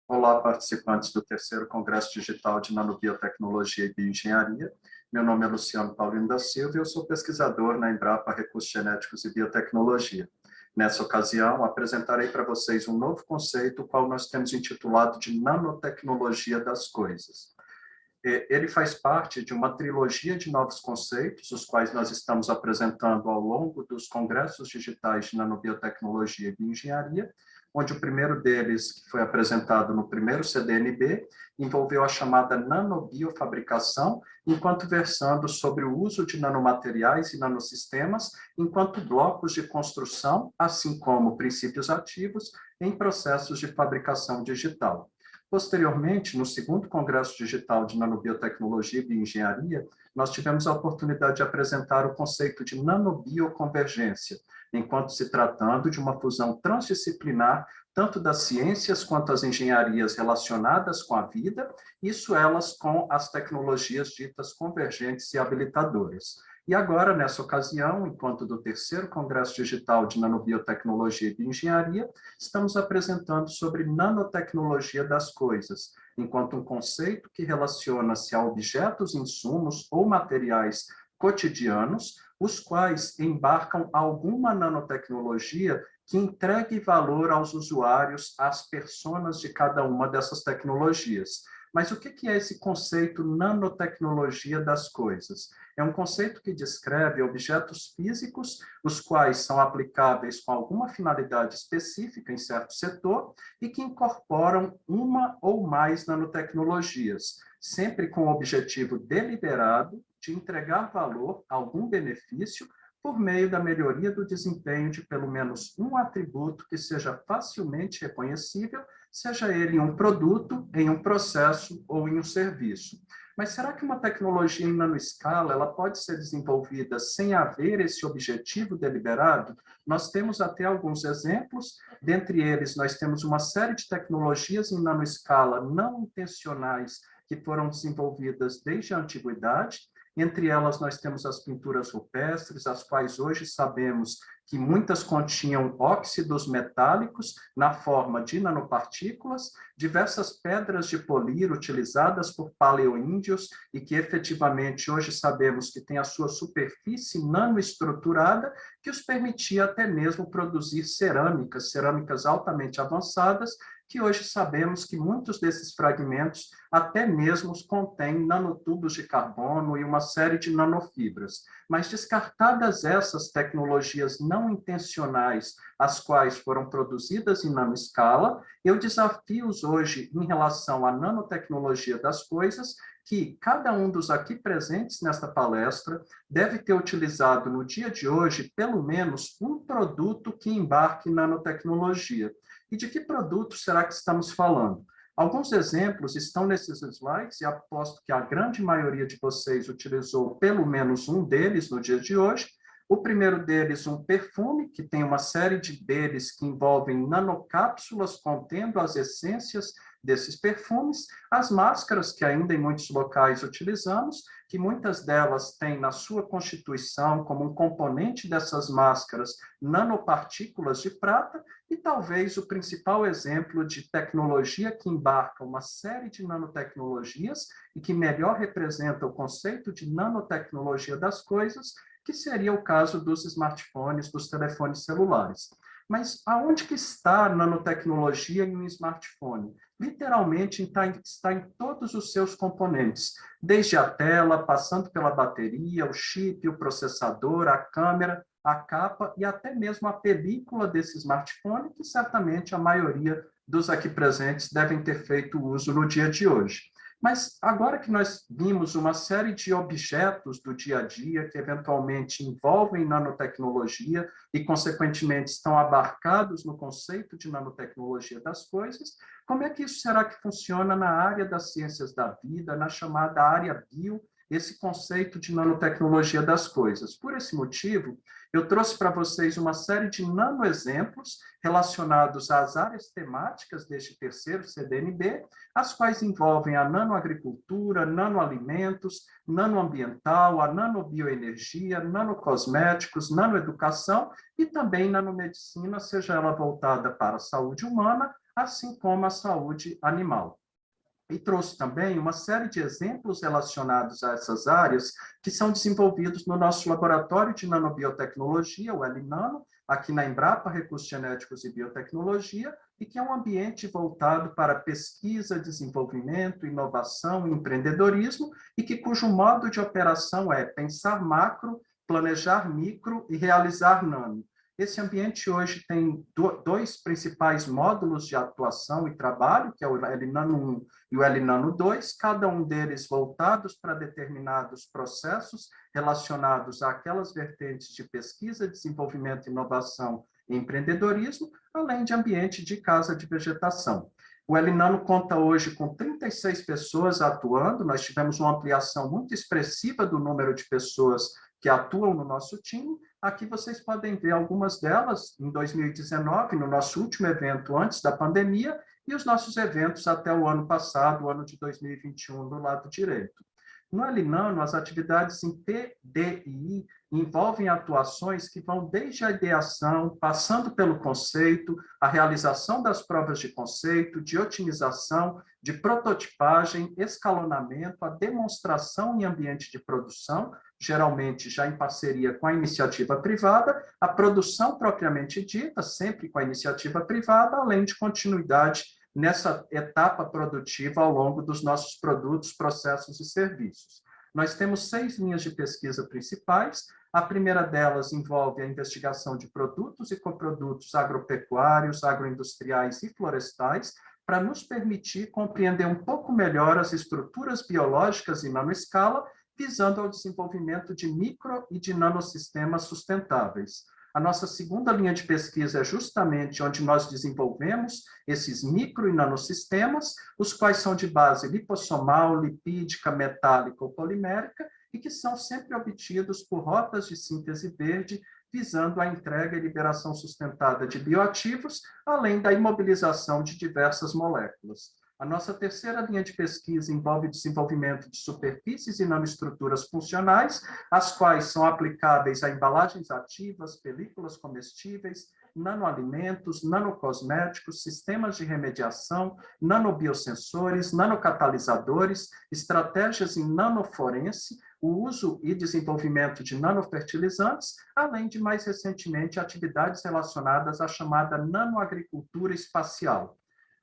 Olá, participantes do terceiro Congresso Digital de Nanobiotecnologia e Bioengenharia. Meu nome é Luciano Paulino da Silva e eu sou pesquisador na Embrapa Recursos Genéticos e Biotecnologia. Nessa ocasião, apresentarei para vocês um novo conceito, o qual nós temos intitulado de nanotecnologia das coisas. Ele faz parte de uma trilogia de novos conceitos, os quais nós estamos apresentando ao longo dos congressos digitais de nanobiotecnologia e bioengenharia, onde o primeiro deles, que foi apresentado no primeiro CDNB, envolveu a chamada nanobiofabricação, enquanto versando sobre o uso de nanomateriais e nanosistemas enquanto blocos de construção, assim como princípios ativos em processos de fabricação digital. Posteriormente, no segundo Congresso Digital de Nanobiotecnologia e Bioengenharia, nós tivemos a oportunidade de apresentar o conceito de nanobioconvergência, enquanto se tratando de uma fusão transdisciplinar, tanto das ciências quanto as engenharias relacionadas com a vida, isso elas com as tecnologias ditas convergentes e habilitadoras. E agora, nessa ocasião, enquanto do terceiro Congresso Digital de Nanobiotecnologia e Bioengenharia, estamos apresentando sobre nanotecnologia das coisas, enquanto um conceito que relaciona-se a objetos, insumos ou materiais cotidianos, os quais embarcam alguma nanotecnologia que entregue valor aos usuários, às personas de cada uma dessas tecnologias. Mas o que é esse conceito nanotecnologia das coisas? É um conceito que descreve objetos físicos, os quais são aplicáveis com alguma finalidade específica em certo setor e que incorporam uma ou mais nanotecnologias, sempre com o objetivo deliberado de entregar valor a algum benefício por meio da melhoria do desempenho de pelo menos um atributo que seja facilmente reconhecível, seja ele em um produto, em um processo ou em um serviço. Mas será que uma tecnologia em nanoescala ela pode ser desenvolvida sem haver esse objetivo deliberado? Nós temos até alguns exemplos, dentre eles nós temos uma série de tecnologias em nanoescala não intencionais que foram desenvolvidas desde a antiguidade. Entre elas, nós temos as pinturas rupestres, as quais hoje sabemos que muitas continham óxidos metálicos na forma de nanopartículas, diversas pedras de polir utilizadas por paleoíndios e que efetivamente hoje sabemos que tem a sua superfície nanoestruturada, que os permitia até mesmo produzir cerâmicas altamente avançadas, que hoje sabemos que muitos desses fragmentos até mesmo contêm nanotubos de carbono e uma série de nanofibras. Mas descartadas essas tecnologias não intencionais, as quais foram produzidas em nanoescala, eu desafio-os hoje em relação à nanotecnologia das coisas, que cada um dos aqui presentes nesta palestra deve ter utilizado no dia de hoje pelo menos um produto que embarque em nanotecnologia. E de que produto será que estamos falando? Alguns exemplos estão nesses slides e aposto que a grande maioria de vocês utilizou pelo menos um deles no dia de hoje. O primeiro deles, um perfume, que tem uma série deles que envolvem nanocápsulas contendo as essências desses perfumes, as máscaras que ainda em muitos locais utilizamos, que muitas delas têm na sua constituição como um componente dessas máscaras nanopartículas de prata, e talvez o principal exemplo de tecnologia que embarca uma série de nanotecnologias e que melhor representa o conceito de nanotecnologia das coisas, que seria o caso dos smartphones, dos telefones celulares. Mas aonde que está a nanotecnologia em um smartphone? Literalmente está em todos os seus componentes, desde a tela, passando pela bateria, o chip, o processador, a câmera, a capa e até mesmo a película desse smartphone, que certamente a maioria dos aqui presentes devem ter feito uso no dia de hoje. Mas agora que nós vimos uma série de objetos do dia a dia que eventualmente envolvem nanotecnologia e, consequentemente, estão abarcados no conceito de nanotecnologia das coisas, como é que isso será que funciona na área das ciências da vida, na chamada área bio, esse conceito de nanotecnologia das coisas? Por esse motivo, eu trouxe para vocês uma série de nanoexemplos relacionados às áreas temáticas deste terceiro CDNB, as quais envolvem a nanoagricultura, nanoalimentos, nanoambiental, a nanobioenergia, nanocosméticos, nanoeducação e também nanomedicina, seja ela voltada para a saúde humana assim como a saúde animal. E trouxe também uma série de exemplos relacionados a essas áreas que são desenvolvidos no nosso laboratório de nanobiotecnologia, o LNano, aqui na Embrapa Recursos Genéticos e Biotecnologia, e que é um ambiente voltado para pesquisa, desenvolvimento, inovação e empreendedorismo, e que cujo modo de operação é pensar macro, planejar micro e realizar nano. Esse ambiente hoje tem dois principais módulos de atuação e trabalho, que é o LNano 1 e o LNano 2, cada um deles voltados para determinados processos relacionados àquelas vertentes de pesquisa, desenvolvimento, inovação e empreendedorismo, além de ambiente de casa de vegetação. O LNano conta hoje com 36 pessoas atuando, nós tivemos uma ampliação muito expressiva do número de pessoas que atuam no nosso time. Aqui vocês podem ver algumas delas em 2019, no nosso último evento antes da pandemia, e os nossos eventos até o ano passado, o ano de 2021, do lado direito. No LNano, as atividades em PDI envolvem atuações que vão desde a ideação, passando pelo conceito, a realização das provas de conceito, de otimização, de prototipagem, escalonamento, a demonstração em ambiente de produção, geralmente já em parceria com a iniciativa privada, a produção propriamente dita, sempre com a iniciativa privada, além de continuidade nessa etapa produtiva ao longo dos nossos produtos, processos e serviços. Nós temos 6 linhas de pesquisa principais. A primeira delas envolve a investigação de produtos e coprodutos agropecuários, agroindustriais e florestais, para nos permitir compreender um pouco melhor as estruturas biológicas em nanoescala, visando ao desenvolvimento de micro e de nanosistemas sustentáveis. A nossa segunda linha de pesquisa é justamente onde nós desenvolvemos esses micro e nanosistemas, os quais são de base lipossomal, lipídica, metálica ou polimérica, e que são sempre obtidos por rotas de síntese verde, visando a entrega e liberação sustentada de bioativos, além da imobilização de diversas moléculas. A nossa terceira linha de pesquisa envolve o desenvolvimento de superfícies e nanoestruturas funcionais, as quais são aplicáveis a embalagens ativas, películas comestíveis, nanoalimentos, nanocosméticos, sistemas de remediação, nanobiosensores, nanocatalisadores, estratégias em nanoforense, o uso e desenvolvimento de nanofertilizantes, além de, mais recentemente, atividades relacionadas à chamada nanoagricultura espacial.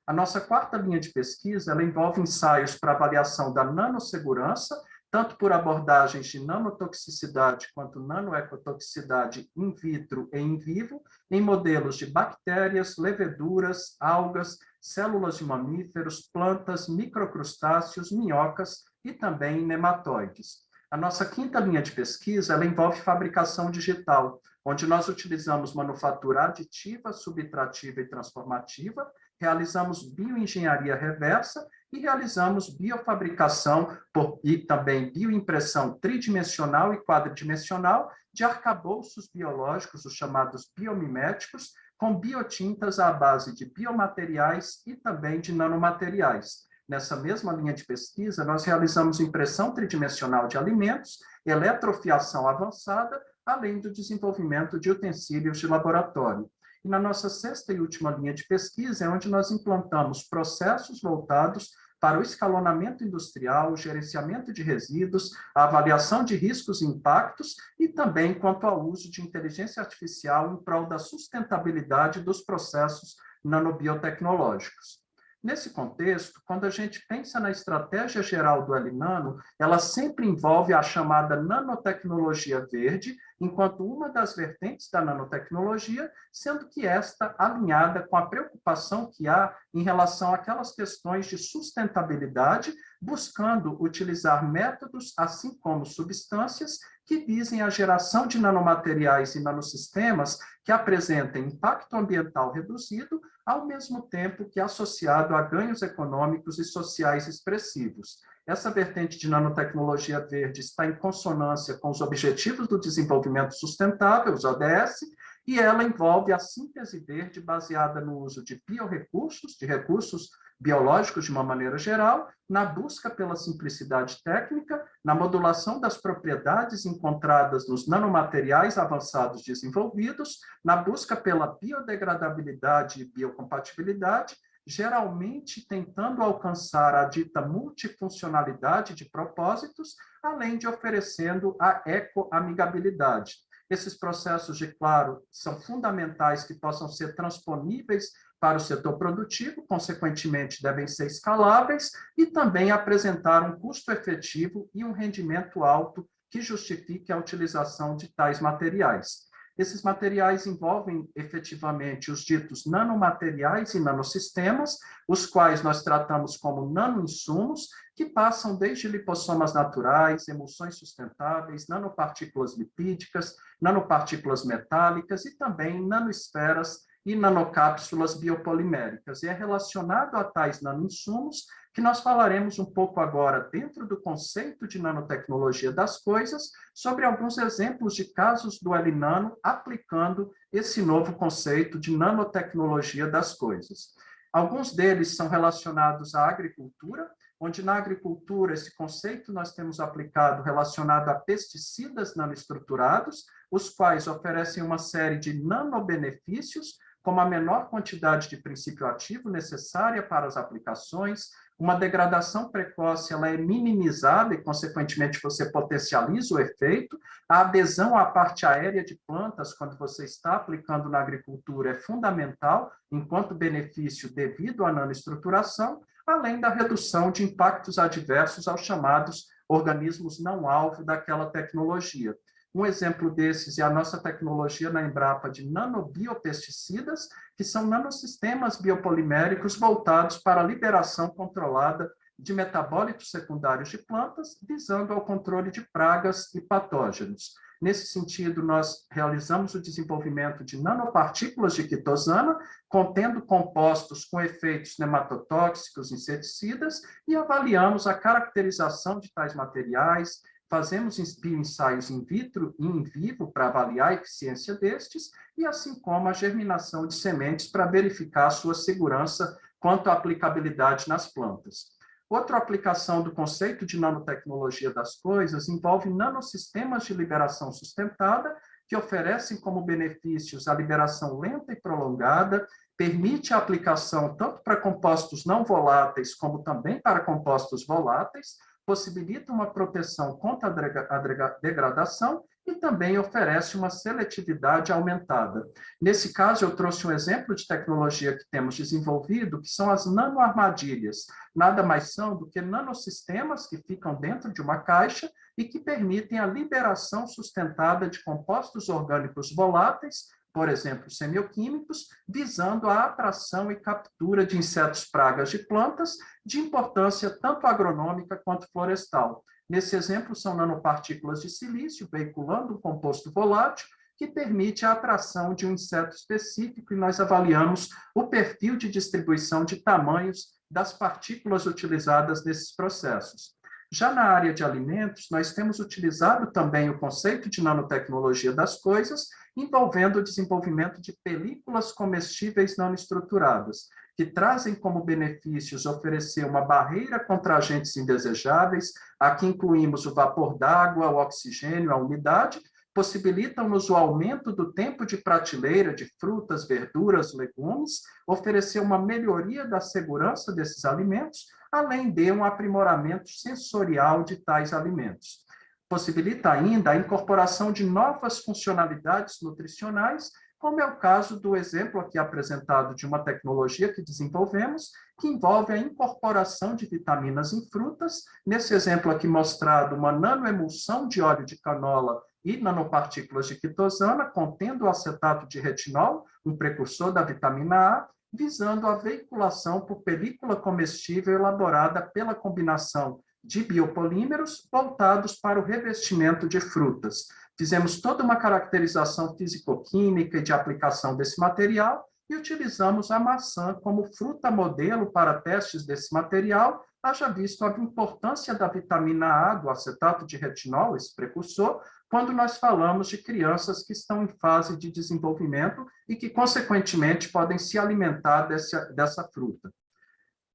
A nossa quarta linha de pesquisa ela envolve ensaios para avaliação da nanossegurança, tanto por abordagens de nanotoxicidade quanto nanoecotoxicidade in vitro e in vivo, em modelos de bactérias, leveduras, algas, células de mamíferos, plantas, microcrustáceos, minhocas e também nematóides. A nossa quinta linha de pesquisa ela envolve fabricação digital, onde nós utilizamos manufatura aditiva, subtrativa e transformativa, realizamos bioengenharia reversa e realizamos biofabricação e também bioimpressão tridimensional e quadridimensional de arcabouços biológicos, os chamados biomiméticos, com biotintas à base de biomateriais e também de nanomateriais. Nessa mesma linha de pesquisa, nós realizamos impressão tridimensional de alimentos, eletrofiação avançada, além do desenvolvimento de utensílios de laboratório. E na nossa sexta e última linha de pesquisa é onde nós implantamos processos voltados para o escalonamento industrial, o gerenciamento de resíduos, a avaliação de riscos e impactos e também quanto ao uso de inteligência artificial em prol da sustentabilidade dos processos nanobiotecnológicos. Nesse contexto, quando a gente pensa na estratégia geral do LNano, ela sempre envolve a chamada nanotecnologia verde, enquanto uma das vertentes da nanotecnologia, sendo que esta alinhada com a preocupação que há em relação àquelas questões de sustentabilidade, buscando utilizar métodos, assim como substâncias, que visem a geração de nanomateriais e nanosistemas que apresentem impacto ambiental reduzido, ao mesmo tempo que associado a ganhos econômicos e sociais expressivos. Essa vertente de nanotecnologia verde está em consonância com os Objetivos do Desenvolvimento Sustentável, os ODS, e ela envolve a síntese verde baseada no uso de biorrecursos, de recursos biológicos de uma maneira geral, na busca pela simplicidade técnica, na modulação das propriedades encontradas nos nanomateriais avançados desenvolvidos, na busca pela biodegradabilidade e biocompatibilidade, geralmente tentando alcançar a dita multifuncionalidade de propósitos, além de oferecendo a ecoamigabilidade. Esses processos, de claro, são fundamentais que possam ser transponíveis para o setor produtivo, consequentemente, devem ser escaláveis e também apresentar um custo efetivo e um rendimento alto que justifique a utilização de tais materiais. Esses materiais envolvem efetivamente os ditos nanomateriais e nanosistemas, os quais nós tratamos como nanoinsumos, que passam desde lipossomas naturais, emulsões sustentáveis, nanopartículas lipídicas, nanopartículas metálicas e também nanoesferas e nanocápsulas biopoliméricas. E é relacionado a tais nanoinsumos que nós falaremos um pouco agora, dentro do conceito de nanotecnologia das coisas, sobre alguns exemplos de casos do L-Nano aplicando esse novo conceito de nanotecnologia das coisas. Alguns deles são relacionados à agricultura, onde na agricultura esse conceito nós temos aplicado relacionado a pesticidas nanoestruturados, os quais oferecem uma série de nanobenefícios, como a menor quantidade de princípio ativo necessária para as aplicações, uma degradação precoce ela é minimizada e, consequentemente, você potencializa o efeito. A adesão à parte aérea de plantas, quando você está aplicando na agricultura, é fundamental, enquanto benefício devido à nanoestruturação, além da redução de impactos adversos aos chamados organismos não-alvo daquela tecnologia. Um exemplo desses é a nossa tecnologia na Embrapa de nanobiopesticidas, que são nanosistemas biopoliméricos voltados para a liberação controlada de metabólitos secundários de plantas, visando ao controle de pragas e patógenos. Nesse sentido, nós realizamos o desenvolvimento de nanopartículas de quitosana, contendo compostos com efeitos nematotóxicos, inseticidas, e avaliamos a caracterização de tais materiais, fazemos bioensaios in vitro e in vivo para avaliar a eficiência destes, e assim como a germinação de sementes para verificar a sua segurança quanto à aplicabilidade nas plantas. Outra aplicação do conceito de nanotecnologia das coisas envolve nanosistemas de liberação sustentada, que oferecem como benefícios a liberação lenta e prolongada, permite a aplicação tanto para compostos não voláteis como também para compostos voláteis, possibilita uma proteção contra a degradação e também oferece uma seletividade aumentada. Nesse caso, eu trouxe um exemplo de tecnologia que temos desenvolvido, que são as nanoarmadilhas. Nada mais são do que nanosistemas que ficam dentro de uma caixa e que permitem a liberação sustentada de compostos orgânicos voláteis, por exemplo, semioquímicos, visando a atração e captura de insetos pragas de plantas, de importância tanto agronômica quanto florestal. Nesse exemplo, são nanopartículas de silício veiculando um composto volátil que permite a atração de um inseto específico e nós avaliamos o perfil de distribuição de tamanhos das partículas utilizadas nesses processos. Já na área de alimentos, nós temos utilizado também o conceito de nanotecnologia das coisas, envolvendo o desenvolvimento de películas comestíveis nanoestruturadas, que trazem como benefícios oferecer uma barreira contra agentes indesejáveis, aqui incluímos o vapor d'água, o oxigênio, a umidade, possibilitam-nos o aumento do tempo de prateleira de frutas, verduras, legumes, oferecer uma melhoria da segurança desses alimentos, além de um aprimoramento sensorial de tais alimentos. Possibilita ainda a incorporação de novas funcionalidades nutricionais, como é o caso do exemplo aqui apresentado de uma tecnologia que desenvolvemos, que envolve a incorporação de vitaminas em frutas. Nesse exemplo aqui mostrado, uma nanoemulsão de óleo de canola e nanopartículas de quitosana, contendo o acetato de retinol, um precursor da vitamina A, visando a veiculação por película comestível elaborada pela combinação de biopolímeros voltados para o revestimento de frutas. Fizemos toda uma caracterização físico-química e de aplicação desse material e utilizamos a maçã como fruta modelo para testes desse material, haja visto a importância da vitamina A, do acetato de retinol, esse precursor, quando nós falamos de crianças que estão em fase de desenvolvimento e que, consequentemente, podem se alimentar dessa fruta.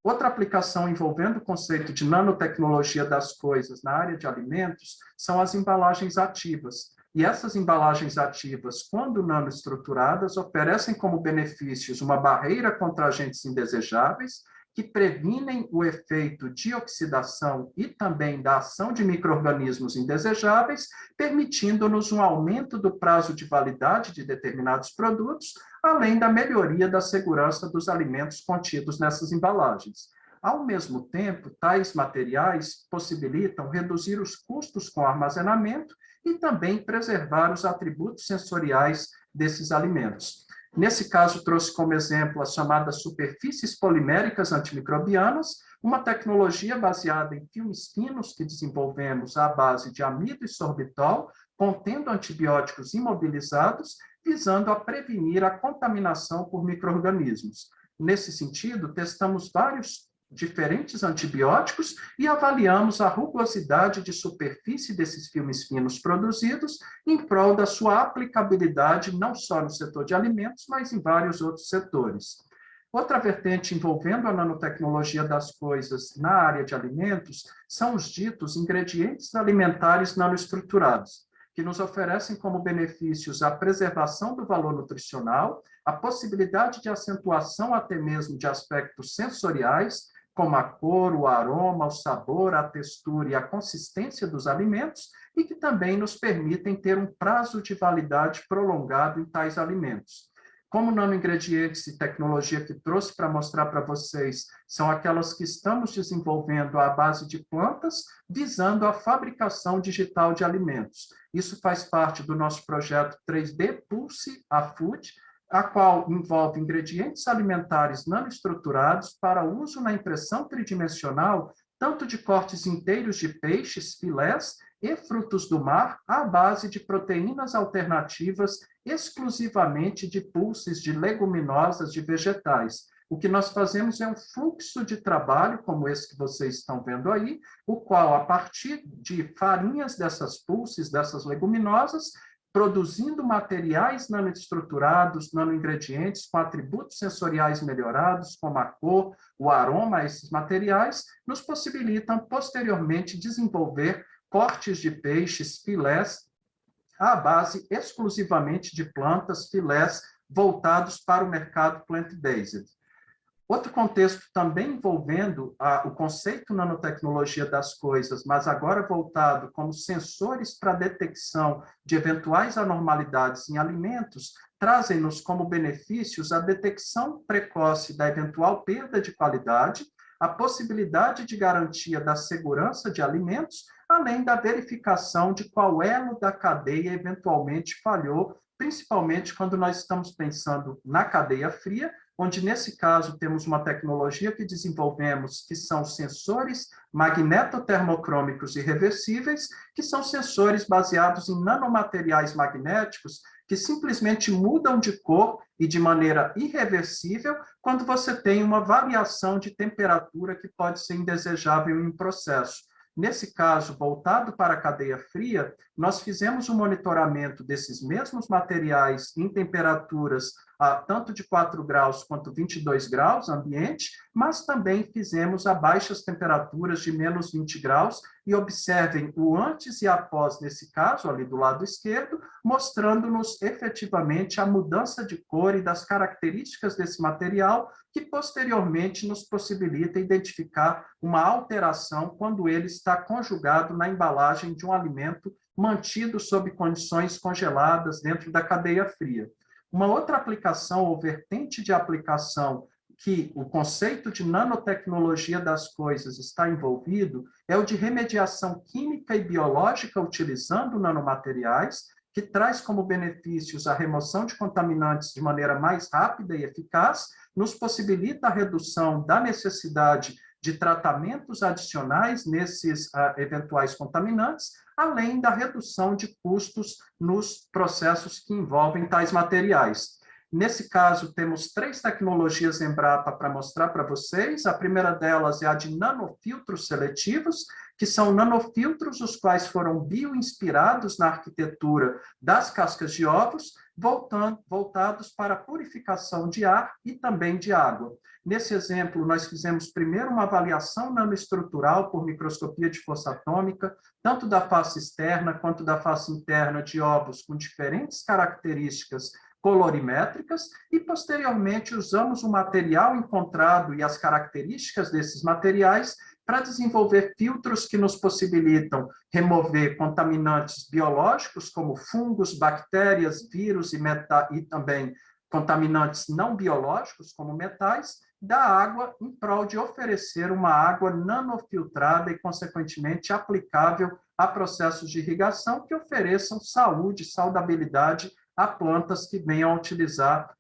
Outra aplicação envolvendo o conceito de nanotecnologia das coisas na área de alimentos são as embalagens ativas. E essas embalagens ativas, quando nanoestruturadas, oferecem como benefícios uma barreira contra agentes indesejáveis, que previnem o efeito de oxidação e também da ação de micro-organismos indesejáveis, permitindo-nos um aumento do prazo de validade de determinados produtos, além da melhoria da segurança dos alimentos contidos nessas embalagens. Ao mesmo tempo, tais materiais possibilitam reduzir os custos com armazenamento e também preservar os atributos sensoriais desses alimentos. Nesse caso, trouxe como exemplo as chamadas superfícies poliméricas antimicrobianas, uma tecnologia baseada em filmes finos que desenvolvemos à base de amido e sorbitol, contendo antibióticos imobilizados, visando a prevenir a contaminação por micro-organismos. Nesse sentido, testamos vários diferentes antibióticos e avaliamos a rugosidade de superfície desses filmes finos produzidos em prol da sua aplicabilidade não só no setor de alimentos, mas em vários outros setores. Outra vertente envolvendo a nanotecnologia das coisas na área de alimentos são os ditos ingredientes alimentares nanoestruturados, que nos oferecem como benefícios a preservação do valor nutricional, a possibilidade de acentuação até mesmo de aspectos sensoriais, como a cor, o aroma, o sabor, a textura e a consistência dos alimentos, e que também nos permitem ter um prazo de validade prolongado em tais alimentos. Como nanoingredientes e tecnologia que trouxe para mostrar para vocês são aquelas que estamos desenvolvendo à base de plantas, visando a fabricação digital de alimentos. Isso faz parte do nosso projeto 3D Pulse a Food, a qual envolve ingredientes alimentares nanoestruturados para uso na impressão tridimensional, tanto de cortes inteiros de peixes, filés e frutos do mar, à base de proteínas alternativas exclusivamente de pulses de leguminosas de vegetais. O que nós fazemos é um fluxo de trabalho, como esse que vocês estão vendo aí, o qual, a partir de farinhas dessas pulses, dessas leguminosas, produzindo materiais nanoestruturados, nanoingredientes com atributos sensoriais melhorados, como a cor, o aroma a esses materiais, nos possibilitam posteriormente desenvolver cortes de peixes, filés, à base exclusivamente de plantas, filés, voltados para o mercado plant-based. Outro contexto também envolvendo o conceito nanotecnologia das coisas, mas agora voltado como sensores para detecção de eventuais anormalidades em alimentos, trazem-nos como benefícios a detecção precoce da eventual perda de qualidade, a possibilidade de garantia da segurança de alimentos, além da verificação de qual elo da cadeia eventualmente falhou, principalmente quando nós estamos pensando na cadeia fria, onde, nesse caso, temos uma tecnologia que desenvolvemos, que são sensores magnetotermocrômicos irreversíveis, que são sensores baseados em nanomateriais magnéticos, que simplesmente mudam de cor e de maneira irreversível quando você tem uma variação de temperatura que pode ser indesejável em um processo. Nesse caso, voltado para a cadeia fria, nós fizemos um monitoramento desses mesmos materiais em temperaturas tanto de 4 graus quanto 22 graus ambiente, mas também fizemos a baixas temperaturas de menos 20 graus, e observem o antes e após, nesse caso, ali do lado esquerdo, mostrando-nos efetivamente a mudança de cor e das características desse material, que posteriormente nos possibilita identificar uma alteração quando ele está conjugado na embalagem de um alimento mantido sob condições congeladas dentro da cadeia fria. Uma outra aplicação ou vertente de aplicação que o conceito de nanotecnologia das coisas está envolvido é o de remediação química e biológica utilizando nanomateriais, que traz como benefícios a remoção de contaminantes de maneira mais rápida e eficaz, nos possibilita a redução da necessidade de tratamentos adicionais nesses eventuais contaminantes, além da redução de custos nos processos que envolvem tais materiais. Nesse caso, temos 3 tecnologias Embrapa para mostrar para vocês. A primeira delas é a de nanofiltros seletivos, que são nanofiltros os quais foram bioinspirados na arquitetura das cascas de ovos, voltados para a purificação de ar e também de água. Nesse exemplo, nós fizemos primeiro uma avaliação nanoestrutural por microscopia de força atômica, tanto da face externa quanto da face interna de ovos com diferentes características colorimétricas, e posteriormente usamos o material encontrado e as características desses materiais para desenvolver filtros que nos possibilitam remover contaminantes biológicos, como fungos, bactérias, vírus e também contaminantes não biológicos, como metais, da água, em prol de oferecer uma água nanofiltrada e, consequentemente, aplicável a processos de irrigação que ofereçam saúde, saudabilidade a plantas que venham a utilizar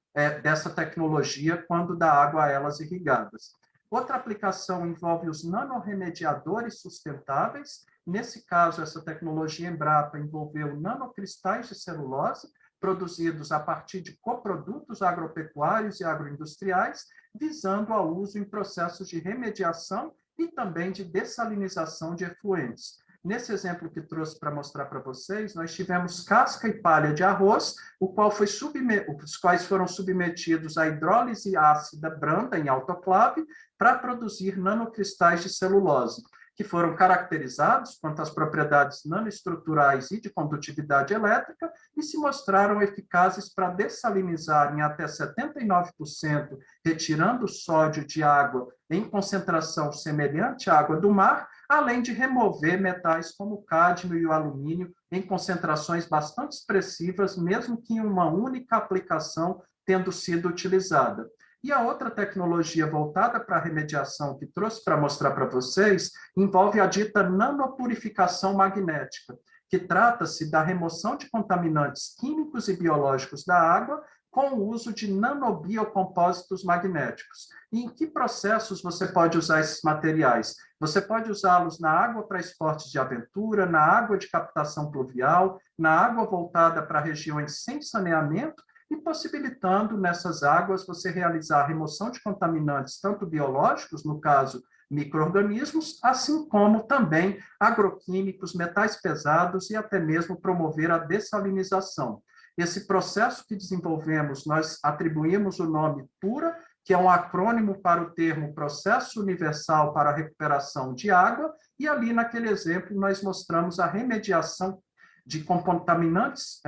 dessa tecnologia quando dá água a elas irrigadas. Outra aplicação envolve os nanorremediadores sustentáveis. Nesse caso, essa tecnologia Embrapa envolveu nanocristais de celulose, produzidos a partir de coprodutos agropecuários e agroindustriais, visando ao uso em processos de remediação e também de dessalinização de efluentes. Nesse exemplo que trouxe para mostrar para vocês, nós tivemos casca e palha de arroz, os quais foram submetidos à hidrólise ácida branda em autoclave para produzir nanocristais de celulose, que foram caracterizados quanto às propriedades nanoestruturais e de condutividade elétrica e se mostraram eficazes para dessalinizar em até 79%, retirando o sódio de água em concentração semelhante à água do mar, além de remover metais como o cádmio e o alumínio em concentrações bastante expressivas, mesmo que em uma única aplicação tendo sido utilizada. E a outra tecnologia voltada para a remediação que trouxe para mostrar para vocês envolve a dita nanopurificação magnética, que trata-se da remoção de contaminantes químicos e biológicos da água com o uso de nanobiocompósitos magnéticos. E em que processos você pode usar esses materiais? Você pode usá-los na água para esportes de aventura, na água de captação pluvial, na água voltada para regiões sem saneamento, e possibilitando nessas águas você realizar a remoção de contaminantes, tanto biológicos, no caso, micro-organismos, assim como também agroquímicos, metais pesados e até mesmo promover a dessalinização. Esse processo que desenvolvemos, nós atribuímos o nome PURA, que é um acrônimo para o termo Processo Universal para a Recuperação de Água, e ali naquele exemplo nós mostramos a remediação de contaminantes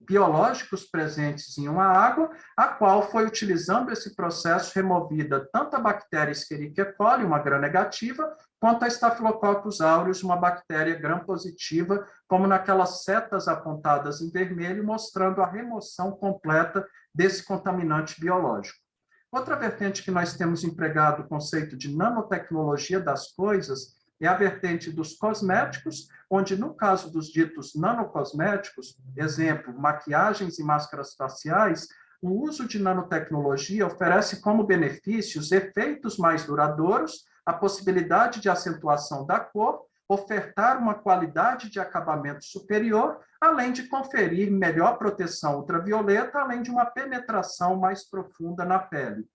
biológicos presentes em uma água, a qual foi, utilizando esse processo, removida tanto a bactéria Escherichia coli, uma gram-negativa, quanto a Staphylococcus aureus, uma bactéria gram-positiva, como naquelas setas apontadas em vermelho, mostrando a remoção completa desse contaminante biológico. Outra vertente que nós temos empregado o conceito de nanotecnologia das coisas é a vertente dos cosméticos, onde, no caso dos ditos nanocosméticos, exemplo, maquiagens e máscaras faciais, o uso de nanotecnologia oferece como benefícios efeitos mais duradouros, a possibilidade de acentuação da cor, ofertar uma qualidade de acabamento superior, além de conferir melhor proteção ultravioleta, além de uma penetração mais profunda na pele.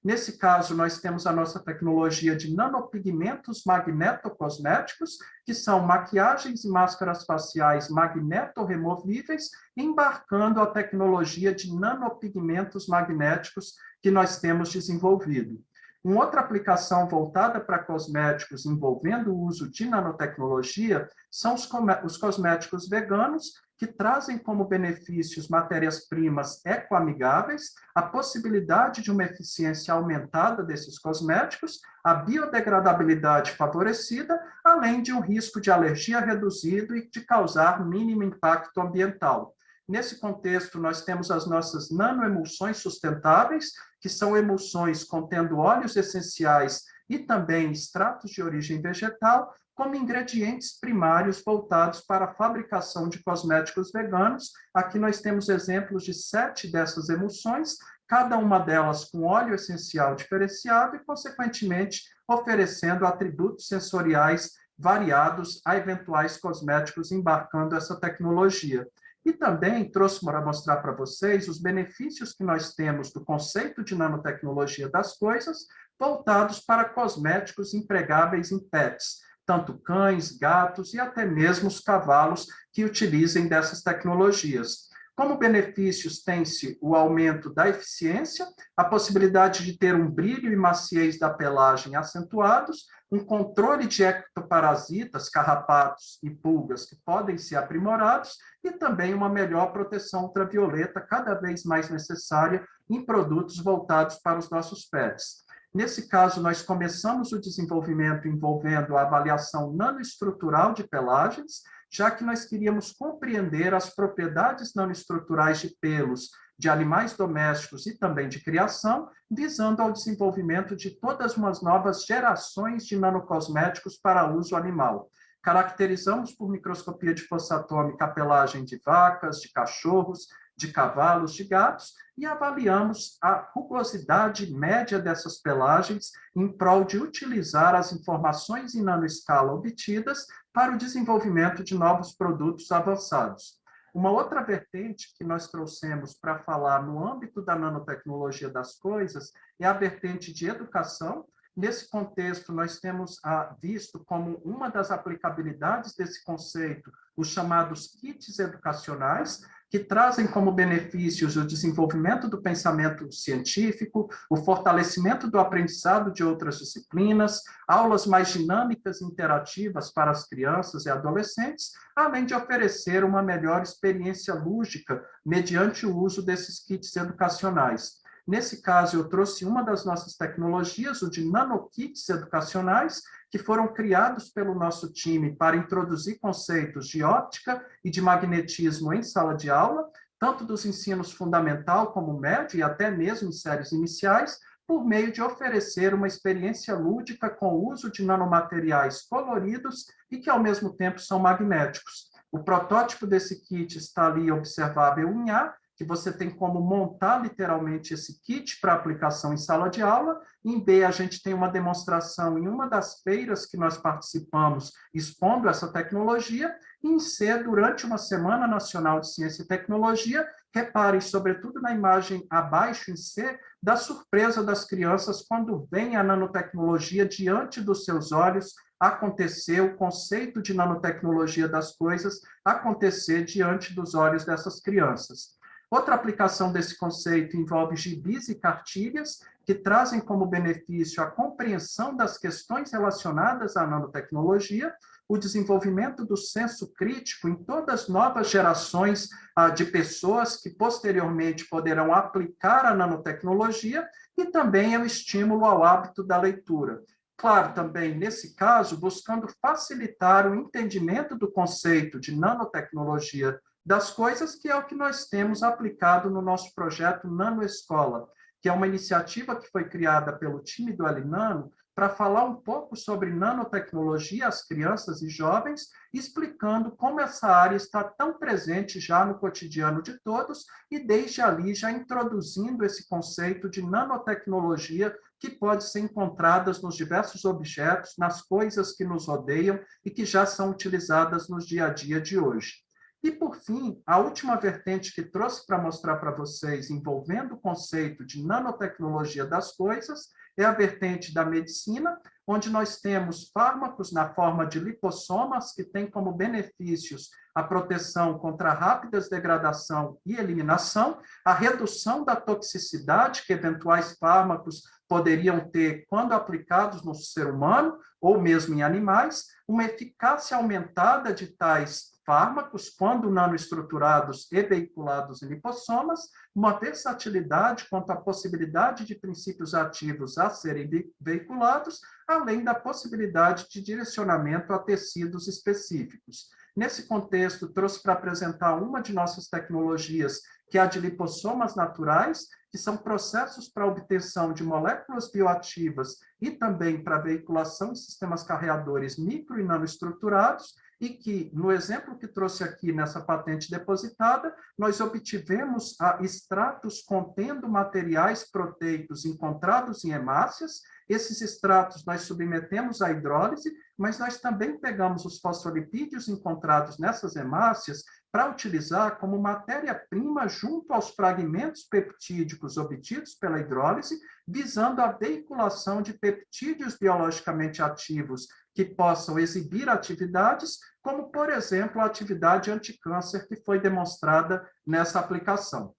Nesse caso, nós temos a nossa tecnologia de nanopigmentos magnetocosméticos, que são maquiagens e máscaras faciais magnetorremovíveis, embarcando a tecnologia de nanopigmentos magnéticos que nós temos desenvolvido. Uma outra aplicação voltada para cosméticos envolvendo o uso de nanotecnologia são os cosméticos veganos, que trazem como benefícios matérias-primas ecoamigáveis, a possibilidade de uma eficiência aumentada desses cosméticos, a biodegradabilidade favorecida, além de um risco de alergia reduzido e de causar mínimo impacto ambiental. Nesse contexto, nós temos as nossas nanoemulsões sustentáveis, que são emulsões contendo óleos essenciais e também extratos de origem vegetal, como ingredientes primários voltados para a fabricação de cosméticos veganos. Aqui nós temos exemplos de 7 dessas emulsões, cada uma delas com óleo essencial diferenciado e, consequentemente, oferecendo atributos sensoriais variados a eventuais cosméticos embarcando essa tecnologia. E também trouxe para mostrar para vocês os benefícios que nós temos do conceito de nanotecnologia das coisas, voltados para cosméticos empregáveis em pets, tanto cães, gatos e até mesmo os cavalos que utilizem dessas tecnologias. Como benefícios, tem-se o aumento da eficiência, a possibilidade de ter um brilho e maciez da pelagem acentuados, um controle de ectoparasitas, carrapatos e pulgas que podem ser aprimorados e também uma melhor proteção ultravioleta, cada vez mais necessária em produtos voltados para os nossos pets. Nesse caso, nós começamos o desenvolvimento envolvendo a avaliação nanoestrutural de pelagens, já que nós queríamos compreender as propriedades nanoestruturais de pelos de animais domésticos e também de criação, visando ao desenvolvimento de todas umas novas gerações de nanocosméticos para uso animal. Caracterizamos por microscopia de força atômica a pelagem de vacas, de cachorros, de cavalos, de gatos, e avaliamos a rugosidade média dessas pelagens em prol de utilizar as informações em nanoescala obtidas para o desenvolvimento de novos produtos avançados. Uma outra vertente que nós trouxemos para falar no âmbito da nanotecnologia das coisas é a vertente de educação. Nesse contexto, nós temos visto como uma das aplicabilidades desse conceito os chamados kits educacionais, que trazem como benefícios o desenvolvimento do pensamento científico, o fortalecimento do aprendizado de outras disciplinas, aulas mais dinâmicas e interativas para as crianças e adolescentes, além de oferecer uma melhor experiência lúdica mediante o uso desses kits educacionais. Nesse caso, eu trouxe uma das nossas tecnologias, o de nanokits educacionais, que foram criados pelo nosso time para introduzir conceitos de óptica e de magnetismo em sala de aula, tanto dos ensinos fundamental como médio e até mesmo em séries iniciais, por meio de oferecer uma experiência lúdica com o uso de nanomateriais coloridos e que, ao mesmo tempo, são magnéticos. O protótipo desse kit está ali observável em A, que você tem como montar literalmente esse kit para aplicação em sala de aula. Em B, a gente tem uma demonstração em uma das feiras que nós participamos, expondo essa tecnologia. E em C, durante uma Semana Nacional de Ciência e Tecnologia, reparem, sobretudo na imagem abaixo, em C, da surpresa das crianças quando vem a nanotecnologia diante dos seus olhos acontecer, o conceito de nanotecnologia das coisas acontecer diante dos olhos dessas crianças. Outra aplicação desse conceito envolve gibis e cartilhas, que trazem como benefício a compreensão das questões relacionadas à nanotecnologia, o desenvolvimento do senso crítico em todas as novas gerações de pessoas que posteriormente poderão aplicar a nanotecnologia, e também é o estímulo ao hábito da leitura. Claro, também, nesse caso, buscando facilitar o entendimento do conceito de nanotecnologia das coisas, que é o que nós temos aplicado no nosso projeto Nanoescola, que é uma iniciativa que foi criada pelo time do Elinano para falar um pouco sobre nanotecnologia às crianças e jovens, explicando como essa área está tão presente já no cotidiano de todos e desde ali já introduzindo esse conceito de nanotecnologia que pode ser encontradas nos diversos objetos, nas coisas que nos rodeiam e que já são utilizadas no dia a dia de hoje. E, por fim, a última vertente que trouxe para mostrar para vocês, envolvendo o conceito de nanotecnologia das coisas, é a vertente da medicina, onde nós temos fármacos na forma de lipossomas, que têm como benefícios a proteção contra a rápida degradação e eliminação, a redução da toxicidade que eventuais fármacos poderiam ter quando aplicados no ser humano ou mesmo em animais, uma eficácia aumentada de tais fármacos, quando nanoestruturados e veiculados em lipossomas, uma versatilidade quanto à possibilidade de princípios ativos a serem veiculados, além da possibilidade de direcionamento a tecidos específicos. Nesse contexto, trouxe para apresentar uma de nossas tecnologias, que é a de lipossomas naturais, que são processos para obtenção de moléculas bioativas e também para veiculação em sistemas carreadores micro e nanoestruturados, e que, no exemplo que trouxe aqui nessa patente depositada, nós obtivemos extratos contendo materiais proteicos encontrados em hemácias. Esses extratos nós submetemos à hidrólise, mas nós também pegamos os fosfolipídios encontrados nessas hemácias para utilizar como matéria-prima junto aos fragmentos peptídicos obtidos pela hidrólise, visando a veiculação de peptídeos biologicamente ativos que possam exibir atividades, como, por exemplo, a atividade anticâncer que foi demonstrada nessa aplicação.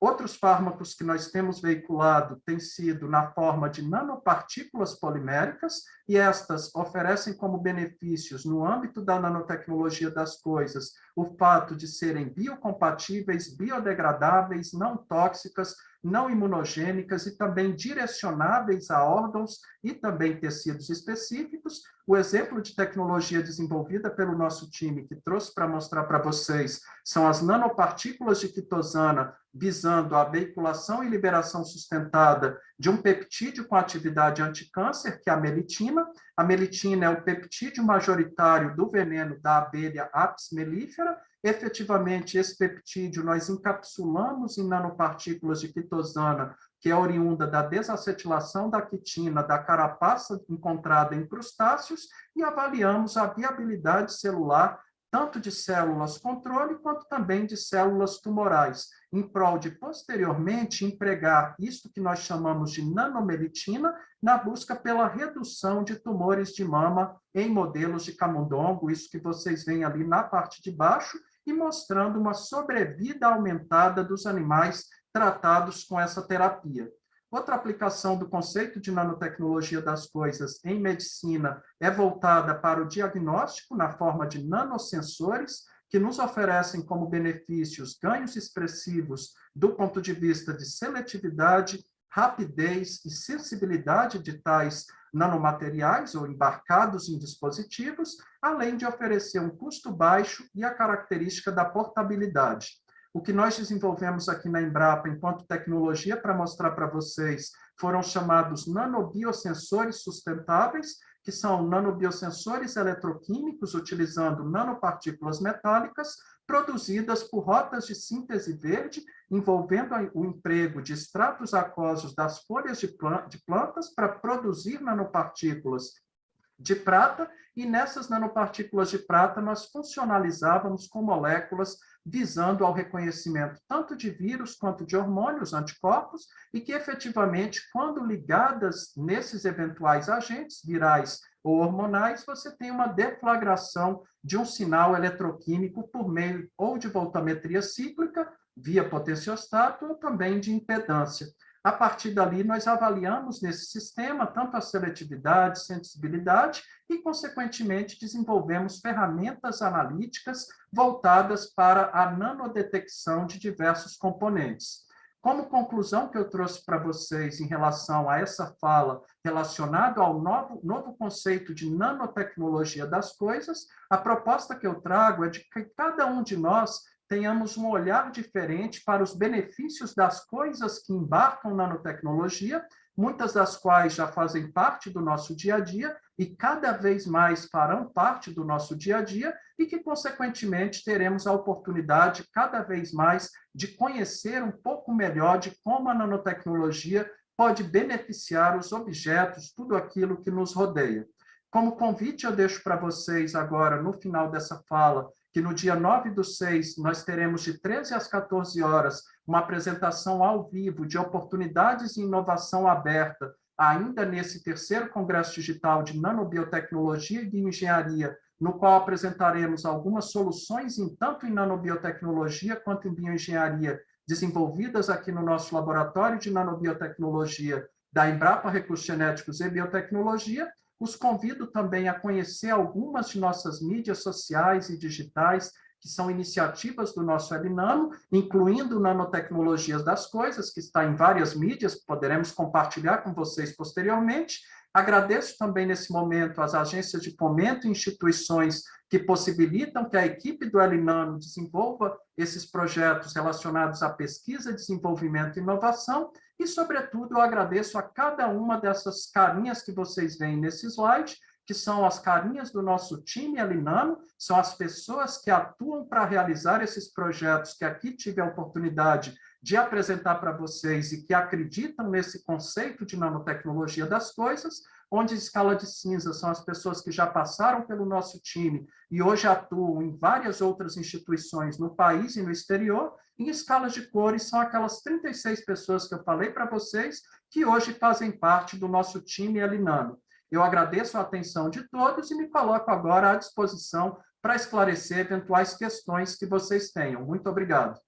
Outros fármacos que nós temos veiculado têm sido na forma de nanopartículas poliméricas, e estas oferecem como benefícios, no âmbito da nanotecnologia das coisas, o fato de serem biocompatíveis, biodegradáveis, não tóxicas, não imunogênicas e também direcionáveis a órgãos e também tecidos específicos. O exemplo de tecnologia desenvolvida pelo nosso time, que trouxe para mostrar para vocês, são as nanopartículas de quitosana, visando a veiculação e liberação sustentada de um peptídeo com atividade anticâncer, que é a melitina. A melitina é o peptídeo majoritário do veneno da abelha Apis mellifera. Efetivamente, esse peptídeo nós encapsulamos em nanopartículas de quitosana, que é oriunda da desacetilação da quitina da carapaça encontrada em crustáceos, e avaliamos a viabilidade celular tanto de células controle, quanto também de células tumorais, em prol de, posteriormente, empregar isto que nós chamamos de nanomelitina, na busca pela redução de tumores de mama em modelos de camundongo, isso que vocês veem ali na parte de baixo, e mostrando uma sobrevida aumentada dos animais tratados com essa terapia. Outra aplicação do conceito de nanotecnologia das coisas em medicina é voltada para o diagnóstico na forma de nanosensores, que nos oferecem como benefícios ganhos expressivos do ponto de vista de seletividade, rapidez e sensibilidade de tais nanomateriais ou embarcados em dispositivos, além de oferecer um custo baixo e a característica da portabilidade. O que nós desenvolvemos aqui na Embrapa, enquanto tecnologia, para mostrar para vocês, foram chamados nanobiosensores sustentáveis, que são nanobiosensores eletroquímicos, utilizando nanopartículas metálicas, produzidas por rotas de síntese verde, envolvendo o emprego de extratos aquosos das folhas de plantas para produzir nanopartículas de prata, e nessas nanopartículas de prata nós funcionalizávamos com moléculas visando ao reconhecimento tanto de vírus quanto de hormônios, anticorpos, e que efetivamente, quando ligadas nesses eventuais agentes virais ou hormonais, você tem uma deflagração de um sinal eletroquímico por meio ou de voltametria cíclica, via potenciostato, ou também de impedância. A partir dali, nós avaliamos nesse sistema tanto a seletividade, sensibilidade e, consequentemente, desenvolvemos ferramentas analíticas voltadas para a nanodetecção de diversos componentes. Como conclusão que eu trouxe para vocês em relação a essa fala relacionada ao novo conceito de nanotecnologia das coisas, a proposta que eu trago é de que cada um de nós tenhamos um olhar diferente para os benefícios das coisas que embarcam na nanotecnologia, muitas das quais já fazem parte do nosso dia a dia e cada vez mais farão parte do nosso dia a dia, e que, consequentemente, teremos a oportunidade cada vez mais de conhecer um pouco melhor de como a nanotecnologia pode beneficiar os objetos, tudo aquilo que nos rodeia. Como convite, eu deixo para vocês agora, no final dessa fala, que no dia 9/6 nós teremos de 13 às 14 horas uma apresentação ao vivo de oportunidades de inovação aberta, ainda nesse terceiro Congresso Digital de Nanobiotecnologia e Bioengenharia, no qual apresentaremos algumas soluções, tanto em nanobiotecnologia quanto em bioengenharia, desenvolvidas aqui no nosso laboratório de nanobiotecnologia da Embrapa Recursos Genéticos e Biotecnologia. Os convido também a conhecer algumas de nossas mídias sociais e digitais, que são iniciativas do nosso Webnano, incluindo Nanotecnologias das Coisas, que está em várias mídias, que poderemos compartilhar com vocês posteriormente. Agradeço também, nesse momento, às agências de fomento e instituições que possibilitam que a equipe do Elinano desenvolva esses projetos relacionados à pesquisa, desenvolvimento e inovação, e, sobretudo, eu agradeço a cada uma dessas carinhas que vocês veem nesse slide, que são as carinhas do nosso time Elinano, são as pessoas que atuam para realizar esses projetos que aqui tive a oportunidade de apresentar para vocês e que acreditam nesse conceito de nanotecnologia das coisas, onde a escala de cinza são as pessoas que já passaram pelo nosso time e hoje atuam em várias outras instituições no país e no exterior, em escalas de cores são aquelas 36 pessoas que eu falei para vocês, que hoje fazem parte do nosso time Elinano. Eu agradeço a atenção de todos e me coloco agora à disposição para esclarecer eventuais questões que vocês tenham. Muito obrigado.